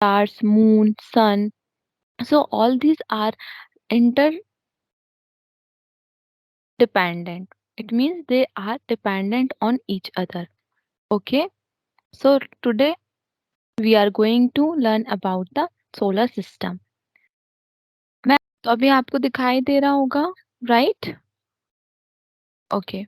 stars, moon, sun. So all these are interdependent. It means they are dependent on each other. Okay. So today we are going to learn about the solar system. मैं तो अभी आपको दिखाई दे रहा होगा, right? Okay.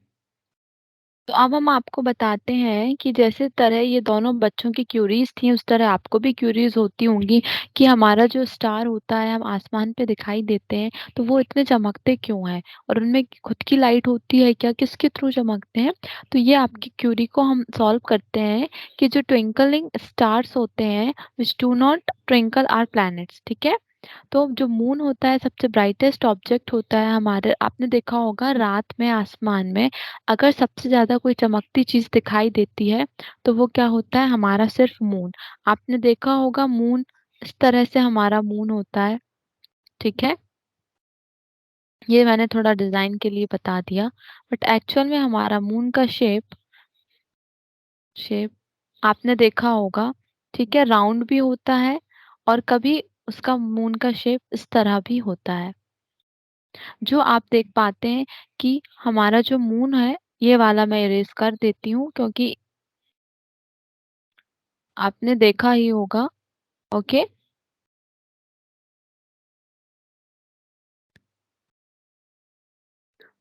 तो अब हम आपको बताते हैं कि जैसे तरह ये दोनों बच्चों की क्यूरीज थी, उस तरह आपको भी क्यूरीज होती होंगी कि हमारा जो स्टार होता है, हम आसमान पे दिखाई देते हैं, तो वो इतने चमकते क्यों हैं? और उनमें खुद की लाइट होती है क्या? किसके थ्रू चमकते हैं? तो ये आपकी क्यूरी को हम सॉल्व करते हैं कि जो ट्विंकलिंग स्टार्स होते हैं, which do not twinkle our planets, ठीक है? तो जो मून होता है सबसे ब्राइटेस्ट ऑब्जेक्ट होता है हमारे, आपने देखा होगा रात में आसमान में अगर सबसे ज़्यादा कोई चमकती चीज़ दिखाई देती है, तो वो क्या होता है? हमारा सिर्फ मून। आपने देखा होगा मून, इस तरह से हमारा मून होता है, ठीक है? ये मैंने थोड़ा डिज़ाइन के लिए बता दिया, बट एक्चुअल में हमारा मून का शेप शेप आपने देखा होगा, ठीक है? राउंड भी होता है और कभी उसका मून का शेप इस तरह भी होता है। जो आप देख पाते हैं कि हमारा जो मून है, ये वाला मैं इरेज़ कर देती हूँ क्योंकि आपने देखा ही होगा, ओके?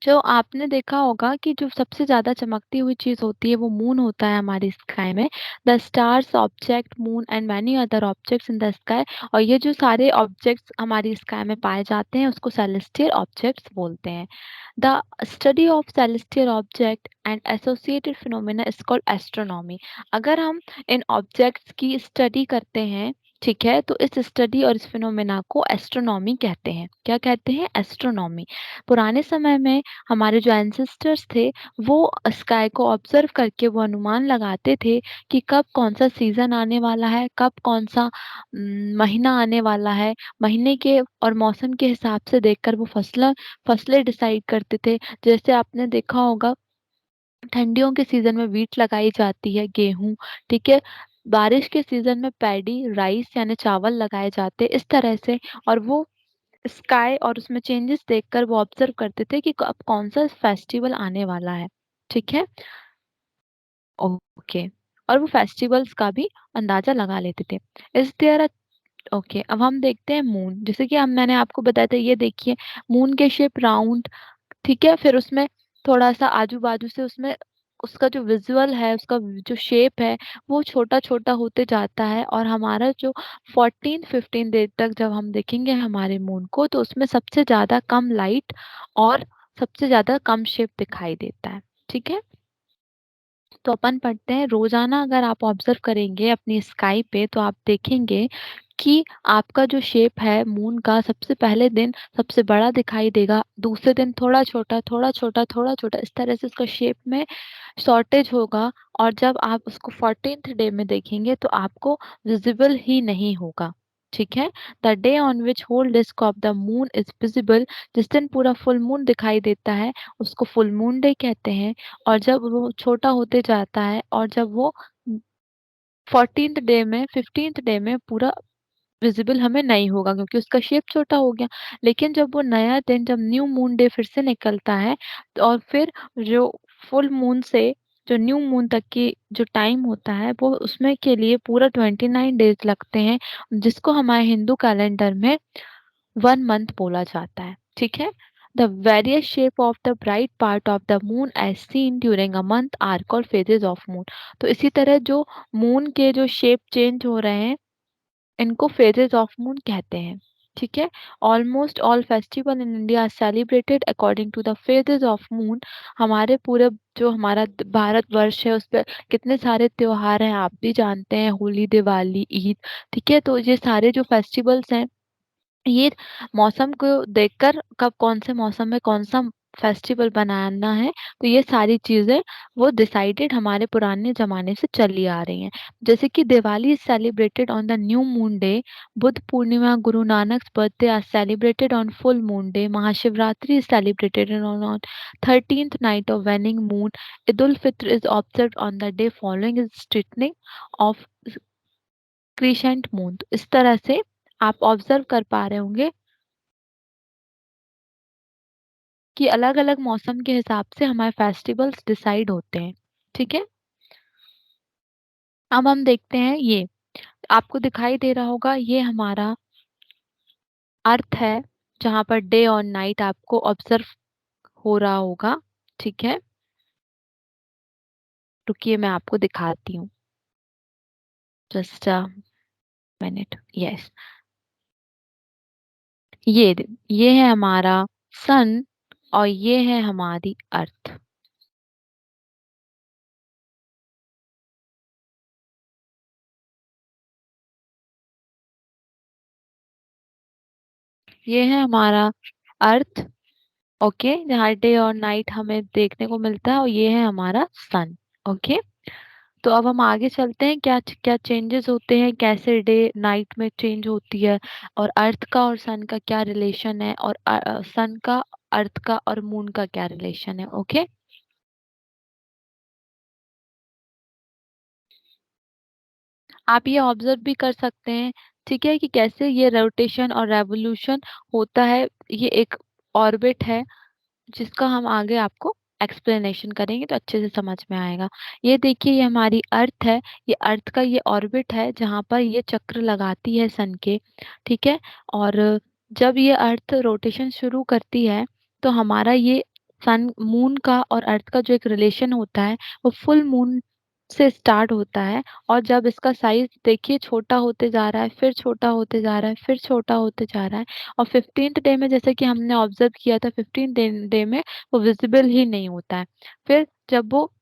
जो आपने देखा होगा कि जो सबसे ज़्यादा चमकती हुई चीज़ होती है, वो मून होता है हमारी स्काई में। The stars, object, moon and many other objects in the sky, और ये जो सारे ऑब्जेक्ट्स हमारी स्काई में पाए जाते हैं, उसको सेलेस्टियल ऑब्जेक्ट्स बोलते हैं। The study of celestial object and associated phenomena is called astronomy. अगर हम इन ऑब्जेक्ट्स की स्टडी करते हैं, ठीक है? तो इस स्टडी और इस फिनोमेना को एस्ट्रोनॉमी कहते हैं। क्या कहते हैं? एस्ट्रोनॉमी। पुराने समय में हमारे जो एंसेस्टर्स थे, वो स्काई को ऑब्ज़र्व करके वो अनुमान लगाते थे कि कब कौन-सा सीज़न आने वाला है, कब कौन-सा महीना आने वाला है। महीने के और मौसम के हिसाब से देखकर वो फसलें डिसाइड करते थे। जैसे आपने देखा होगा, ठंडियों के सीज़न में व्हीट लगाई जाती है, गेहूँ, ठीक है? बारिश के सीज़न में पैडी, राइस यानी चावल लगाए जाते हैं, इस तरह से। और वो स्काई और उसमें चेंजेस देखकर वो ऑब्जर्व करते थे कि अब कौन-सा फेस्टिवल आने वाला है, ठीक है? ओके। और वो फेस्टिवल्स का भी अंदाज़ा लगा लेते थे। इज़ देयर अ ओके, अब हम देखते हैं मून। जैसे कि हम मैंने आपको बताया था, ये देखिए मून के शेप राउंड, ठीक है? फिर उसमें थोड़ा-सा आजू-बाजू से उसमें उसका जो विज़ुअल है, उसका जो शेप है, वो छोटा-छोटा होते जाता है, और हमारा जो 14-15 डे तक जब हम देखेंगे हमारे मून को, तो उसमें सबसे ज़्यादा कम लाइट और सबसे ज़्यादा कम शेप दिखाई देता है, ठीक है? तो अपन पढ़ते हैं, रोज़ाना अगर आप ऑब्ज़र्व करेंगे अपनी स्काई पे, तो आप देखेंगे कि आपका जो शेप है मून का, सबसे पहले दिन सबसे बड़ा दिखाई देगा, दूसरे दिन थोड़ा छोटा, थोड़ा छोटा, थोड़ा छोटा, इस तरह से उसका शेप में शॉर्टेज होगा। और जब आप उसको 14th डे में देखेंगे तो आपको विज़िबल ही नहीं होगा, ठीक है? The day on which whole disc of the moon is visible, जिस दिन पूरा फुल मून दिखाई देता है, उसको फुल मून डे कहते हैं। और जब वो छोटा होते जाता है और जब वो 14th डे में 15th डे में पूरा विज़िबल हमें नहीं होगा क्योंकि उसका शेप छोटा हो गया। लेकिन जब वो नया दिन, जब न्यू मून डे फिर से निकलता है, और फिर जो फुल मून से जो न्यू मून तक की जो टाइम होता है, वो उसमें के लिए पूरा 29 डेज़ लगते हैं, जिसको हमारे हिंदू कैलेंडर में 1 मंथ बोला जाता है, ठीक है? The various shape of the bright part of the moon as seen during a month are called phases of moon। तो इसी तरह जो मून के जो शेप चेंज हो रहे हैं, इनको phases of moon कहते हैं, ठीक है? Almost all festival in India are celebrated according to the phases of moon। हमारे पूरे जो हमारा भारतवर्ष है, उस पे कितने सारे त्योहार हैं, आप भी जानते हैं, होली, दिवाली, ईद, ठीक है? तो ये सारे जो फेस्टिवल्स हैं, ये मौसम को देखकर कब कौन से मौसम में कौन-सा फेस्टिवल बनाना है, तो ये सारी चीज़ें वो डिसाइडेड हमारे पुराने ज़माने से चली आ रही हैं। जैसे कि Diwali is celebrated on the new moon day, Buddha Purnima, Guru Nanak's birthday are celebrated on full moon day, Mahashivratri is celebrated on 13th night of waning moon, Eid ul Fitr is observed on the day following is straightening of crescent moon. तो इस तरह से आप observe कर पा रहे होंगे कि अलग-अलग मौसम के हिसाब से हमारे फेस्टिवल्स डिसाइड होते हैं। ठीक है? अब हम देखते हैं ये, आपको दिखाई दे रहा होगा ये हमारा अर्थ है, जहाँ पर डे और नाइट आपको ऑब्जर्व हो रहा होगा। ठीक है? रुकिए मैं आपको दिखाती हूँ। Just a minute. यस, ये है हमारा सन और ये है हमारी अर्थ। ये है हमारा अर्थ। ओके, जहाँ डे और नाइट हमें देखने को मिलता है, और ये है हमारा सन। ओके, तो अब हम आगे चलते हैं, क्या क्या चेंजेस होते हैं, कैसे डे नाइट में चेंज होती है, और अर्थ का और सन का क्या रिलेशन है, और सन का, अर्थ का और मून का क्या रिलेशन है। ओके, आप ये ऑब्जर्व भी कर सकते हैं, ठीक है, कि कैसे ये रोटेशन और रेवोल्यूशन होता है। ये एक ऑर्बिट है, जिसका हम आगे आपको एक्सप्लेनेशन करेंगे तो अच्छे से समझ में आएगा। ये देखिए, ये हमारी अर्थ है, ये अर्थ का ये ऑर्बिट है जहाँ पर ये चक्र लगाती है सन के। ठीक है? और जब ये अर्थ रोटेशन शुरू करती है, तो हमारा ये सन, मून का और अर्थ का जो एक रिलेशन होता है, वो फुल मून से स्टार्ट होता है। और जब इसका साइज देखिए छोटा होते जा रहा है, फिर छोटा होते जा रहा है, फिर छोटा होते जा रहा है, और 15th डे में, जैसे कि हमने ऑब्जर्व किया था, 15th डे में वो विजिबल ही नहीं होता है। फिर जब वो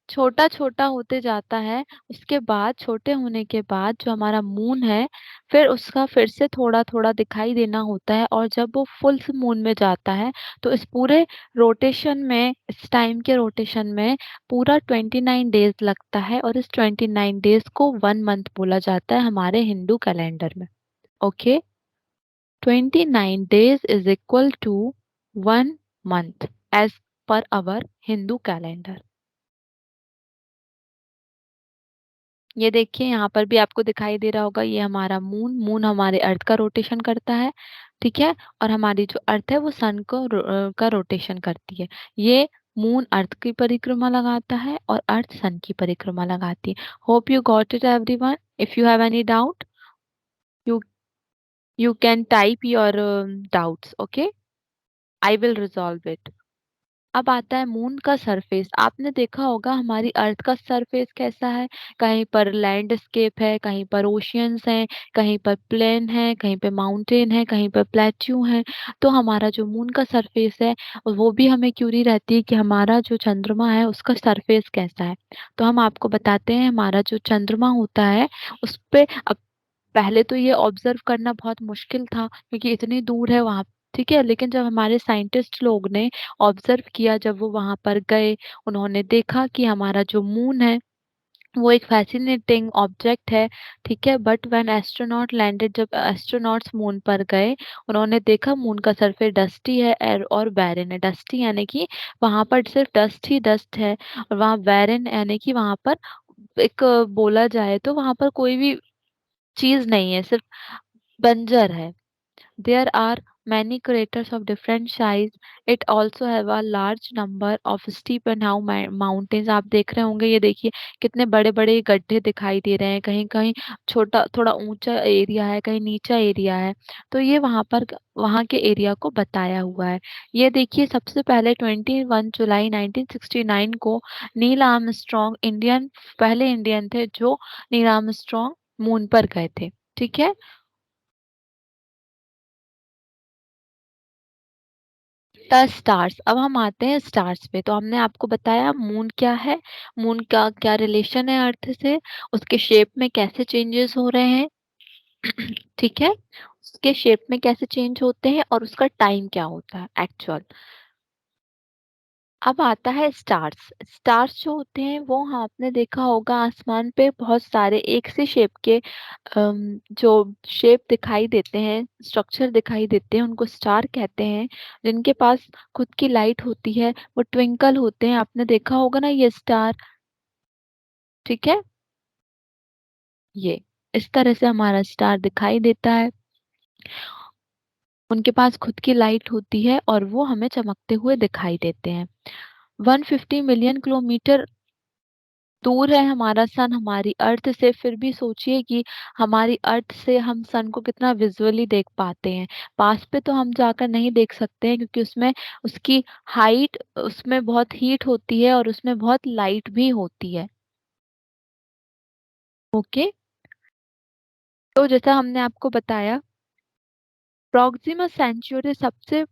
छोटा-छोटा होते जाता है, उसके बाद, छोटे होने के बाद, जो हमारा मून है, फिर उसका फिर से थोड़ा-थोड़ा दिखाई देना होता है, और जब वो फुल मून में जाता है, तो इस पूरे रोटेशन में, इस टाइम के रोटेशन में पूरा 29 डेज़ लगता है, और इस 29 डेज़ को 1 मंथ बोला जाता है हमारे हिंदू कैलेंडर में। Okay? 29 days is equal to 1 month as per our Hindu calendar। ये देखिए, यहाँ पर भी आपको दिखाई दे रहा होगा, ये हमारा मून, मून हमारे अर्थ का रोटेशन करता है। ठीक है? और हमारी जो अर्थ है वो सन को का रोटेशन करती है। ये मून अर्थ की परिक्रमा लगाता है और अर्थ सन की परिक्रमा लगाती है। Hope you got it everyone. If you have any doubt, you you can type your doubts. Okay, I will resolve it. अब आता है मून का सरफेस। आपने देखा होगा हमारी अर्थ का सरफेस कैसा है, कहीं पर लैंडस्केप है, कहीं पर ओशियंस हैं, कहीं पर प्लेन है, कहीं पे माउंटेन है, कहीं पर प्लेट्यू है। तो हमारा जो मून का सरफेस है, वो भी हमें क्यूरी रहती है कि हमारा जो चंद्रमा है उसका सरफेस कैसा है। तो हम आपको बताते हैं, हमारा जो चंद्रमा होता है उस पे, अब पहले तो ये ऑब्जर्व करना बहुत मुश्किल था क्योंकि इतनी दूर है वहाँ। ठीक है? लेकिन जब हमारे साइंटिस्ट लोग ने ऑब्जर्व किया, जब वो वहाँ पर गए, उन्होंने देखा कि हमारा जो मून है वो एक fascinating ऑब्जेक्ट है। ठीक है? बट व्हेन एस्ट्रोनॉट लैंडेड, जब एस्ट्रोनॉट्स मून पर गए, उन्होंने देखा मून का सरफेस डस्टी है और बैरन है। डस्टी यानी कि वहाँ पर सिर्फ डस्ट ही डस्ट है, और वहाँ बैरन यानी कि वहाँ पर एक बोला जाए तो वहाँ पर कोई भी चीज़ नहीं है, सिर्फ बंजर है। There are many craters of different size. It also have a large number of steep and how mountains। आप देख रहे होंगे, ये देखिए कितने बड़े-बड़े गड्ढे दिखाई दे रहे हैं, कहीं-कहीं छोटा, थोड़ा ऊंचा एरिया है, कहीं नीचा एरिया है। तो ये वहाँ पर वहाँ के एरिया को बताया हुआ है। ये देखिए, सबसे पहले 21 जुलाई 1969 को नील आर्मस्ट्रांग, इंडियन, पहले इंडियन थे जो नील आर्मस्ट्रांग मून पर गए थे। ठीक है? The stars. अब हम आते हैं स्टार्स पे। तो हमने आपको बताया मून क्या है, मून का क्या रिलेशन है अर्थ से, उसके शेप में कैसे चेंजेस हो रहे हैं। ठीक है? उसके शेप में कैसे चेंज होते हैं और उसका टाइम क्या होता है एक्चुअल। अब आता है स्टार्स। स्टार्स जो होते हैं वो, हाँ, आपने देखा होगा आसमान पे बहुत सारे एक से शेप के जो शेप दिखाई देते हैं, स्ट्रक्चर दिखाई देते हैं, उनको स्टार कहते हैं। जिनके पास खुद की लाइट होती है, वो ट्विंकल होते हैं। आपने देखा होगा ना ये स्टार। ठीक है? ये इस तरह से हमारा स्टार दिखाई देता है। उनके पास खुद की लाइट होती है और वो हमें चमकते हुए दिखाई देते हैं। 150 मिलियन किलोमीटर दूर है हमारा सन हमारी अर्थ से, फिर भी सोचिए कि हमारी अर्थ से हम सन को कितना विजुअली देख पाते हैं। पास पे तो हम जाकर नहीं देख सकते हैं क्योंकि उसमें उसकी हाइट, उसमें बहुत हीट होती है और उसमें बहुत लाइट भी होती है। ओके, तो जैसा हमने आपको बताया, प्रोक्सिमा सेंचुरी सबसे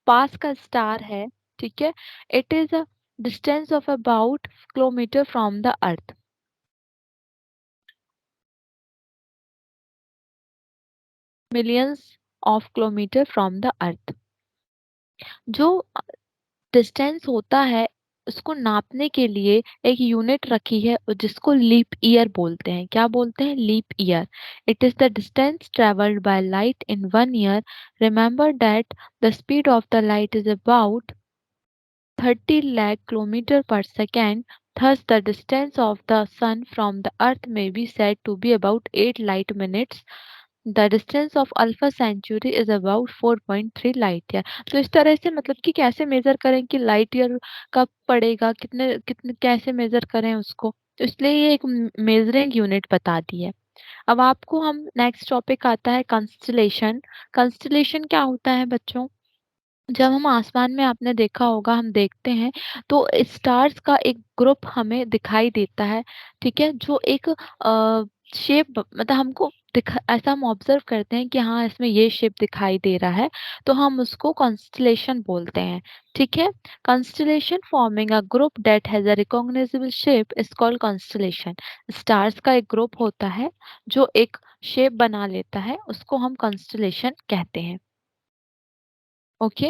पास का स्टार है। ठीक है, it is a distance of about kilometre from the earth, millions of kilometre from the earth. जो डिस्टेंस होता है उसको नापने के लिए एक यूनिट रखी है और जिसको लीप ईयर बोलते हैं। क्या बोलते हैं? Leap year. It is the distance travelled by light in one year. Remember that the speed of the light is about 30 lakh kilometer per second. Thus, the distance of the sun from the earth may be said to be about 8 light minutes. The distance of Alpha Centauri is about 4.3 light year. तो इस तरह से मतलब कि कैसे major करें कि light year कब पड़ेगा, कितने कितने कैसे मेजर करें उसको, तो इसलिए ये एक मेजरिंग यूनिट बता दी है। अब आपको हम नेक्स्ट टॉपिक आता है कंस्टलेशन। कंस्टलेशन क्या होता है बच्चों? जब हम आसमान में, आपने देखा होगा, हम देखते हैं तो स्टार्स का एक ग्रुप हमें दिखाई देता है। ठीक है, जो एक शेप, मतलब हमको ऐसा हम ऑब्जर्व करते हैं कि हाँ इसमें ये शेप दिखाई दे रहा है, तो हम उसको कॉन्स्टलेशन बोलते हैं। ठीक है, constellation forming a group that has a recognisable shape is called constellation. Stars का एक ग्रुप होता है जो एक शेप बना लेता है, उसको हम कॉन्स्टलेशन कहते हैं। ओके,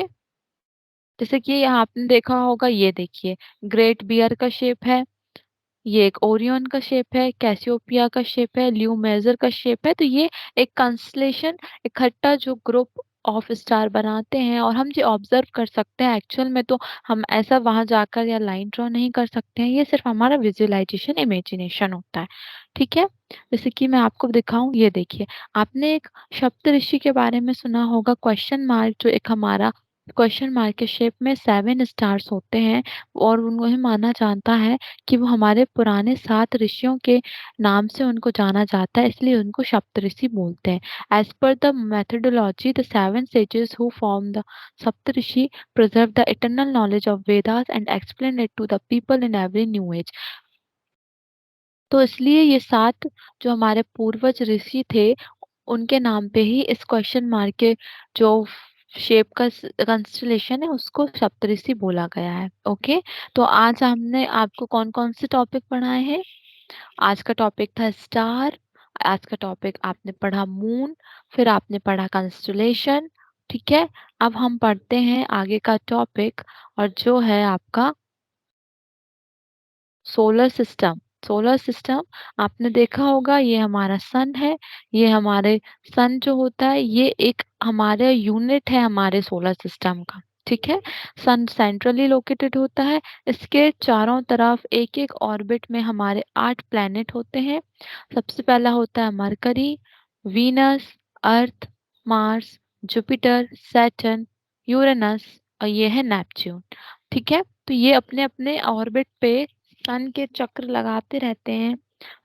जैसे कि यहाँ आपने देखा होगा, ये देखिए, ग्रेट बियर का शेप है, ये एक ओरियन का शेप है, कैसियोपिया का शेप है, ल्यूमेजर का शेप है। तो ये एक कंस्टलेशन इकट्ठा जो ग्रुप ऑफ स्टार बनाते हैं और हम ये ऑब्जर्व कर सकते हैं। एक्चुअल में तो हम ऐसा वहां जाकर या लाइन ड्रॉ नहीं कर सकते हैं, ये सिर्फ हमारा विजुअलाइजेशन, इमेजिनेशन होता है। ठीक है, जैसे कि मैं आपको दिखाऊं, ये देखिए, आपने एक सप्तऋषि के बारे में सुना होगा, क्वेश्चन मार्क, जो एक हमारा क्वेश्चन मार्क के शेप में 7 स्टार्स होते हैं और उन्हें माना जाता है कि वो हमारे पुराने 7 ऋषियों के नाम से उनको जाना जाता है, इसलिए उनको सप्तऋषि बोलते हैं। As per the methodology, the 7 sages who form the Saptarishi preserve the eternal knowledge of Vedas and explain it to the people in every new age। तो इसलिए ये 7 जो हमारे पूर्वज ऋषि थे, उनके नाम पे ही इस क्वेश्चन मार्क के जो शेप का कंस्टलेशन है उसको सप्तऋषि बोला गया है। ओके, तो आज हमने आपको कौन कौन से टॉपिक पढ़ाए हैं? आज का टॉपिक था स्टार, आज का टॉपिक आपने पढ़ा मून, फिर आपने पढ़ा कंस्टलेशन। ठीक है, अब हम पढ़ते हैं आगे का टॉपिक, और जो है आपका सोलर सिस्टम। सोलर सिस्टम, आपने देखा होगा, ये हमारा सन है। ये हमारे सन जो होता है, ये एक हमारे यूनिट है हमारे सोलर सिस्टम का। ठीक है, सन सेंट्रली लोकेटेड होता है। इसके चारों तरफ एक एक ऑर्बिट में हमारे 8 प्लैनेट होते हैं। सबसे पहला होता है मरकरी, वीनस, अर्थ, मार्स, जुपिटर, सैटर्न, यूरेनस, और ये है नेपच्यून। ठीक है, तो ये अपने अपने ऑर्बिट पे सन के चक्र लगाते रहते हैं,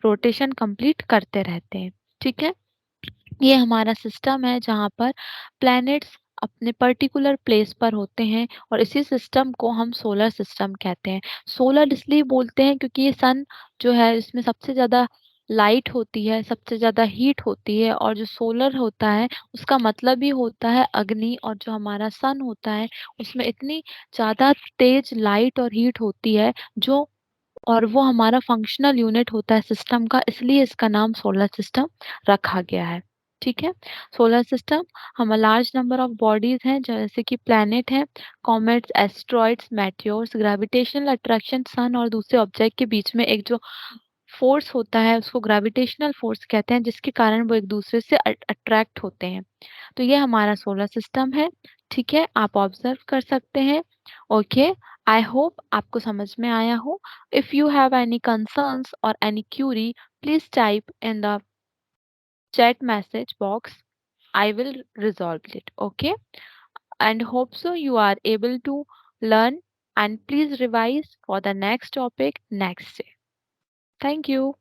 रोटेशन कंप्लीट करते रहते हैं। ठीक है, ये हमारा सिस्टम है जहाँ पर प्लैनेट्स अपने पर्टिकुलर प्लेस पर होते हैं और इसी सिस्टम को हम सोलर सिस्टम कहते हैं। सोलर इसलिए बोलते हैं क्योंकि ये सन जो है इसमें सबसे ज़्यादा लाइट होती है, सबसे ज़्यादा हीट होती है, और जो सोलर होता है उसका मतलब ही होता है अग्नि, और जो हमारा सन होता है उसमें इतनी ज़्यादा तेज लाइट और हीट होती है जो, और वो हमारा फंक्शनल यूनिट होता है सिस्टम का, इसलिए इसका नाम सोलर सिस्टम रखा गया है। ठीक है, सोलर सिस्टम हम लार्ज नंबर ऑफ बॉडीज हैं, जैसे कि प्लैनेट हैं, comets, asteroids, meteors, gravitational attraction, सन और दूसरे ऑब्जेक्ट के बीच में एक जो फोर्स होता है उसको ग्रेविटेशनल फोर्स कहते हैं, जिसके कारण वो एक दूसरे से अट्रैक्ट होते हैं। तो ये हमारा सोलर सिस्टम है। ठीक है, आप ऑब्जर्व कर सकते हैं। ओके, आई होप आपको समझ में आया हो। If you have any concerns और any query, please type in the chat message box. I will resolve it. Okay. And hope so you are able to learn, and please revise for the next topic next day. Thank you.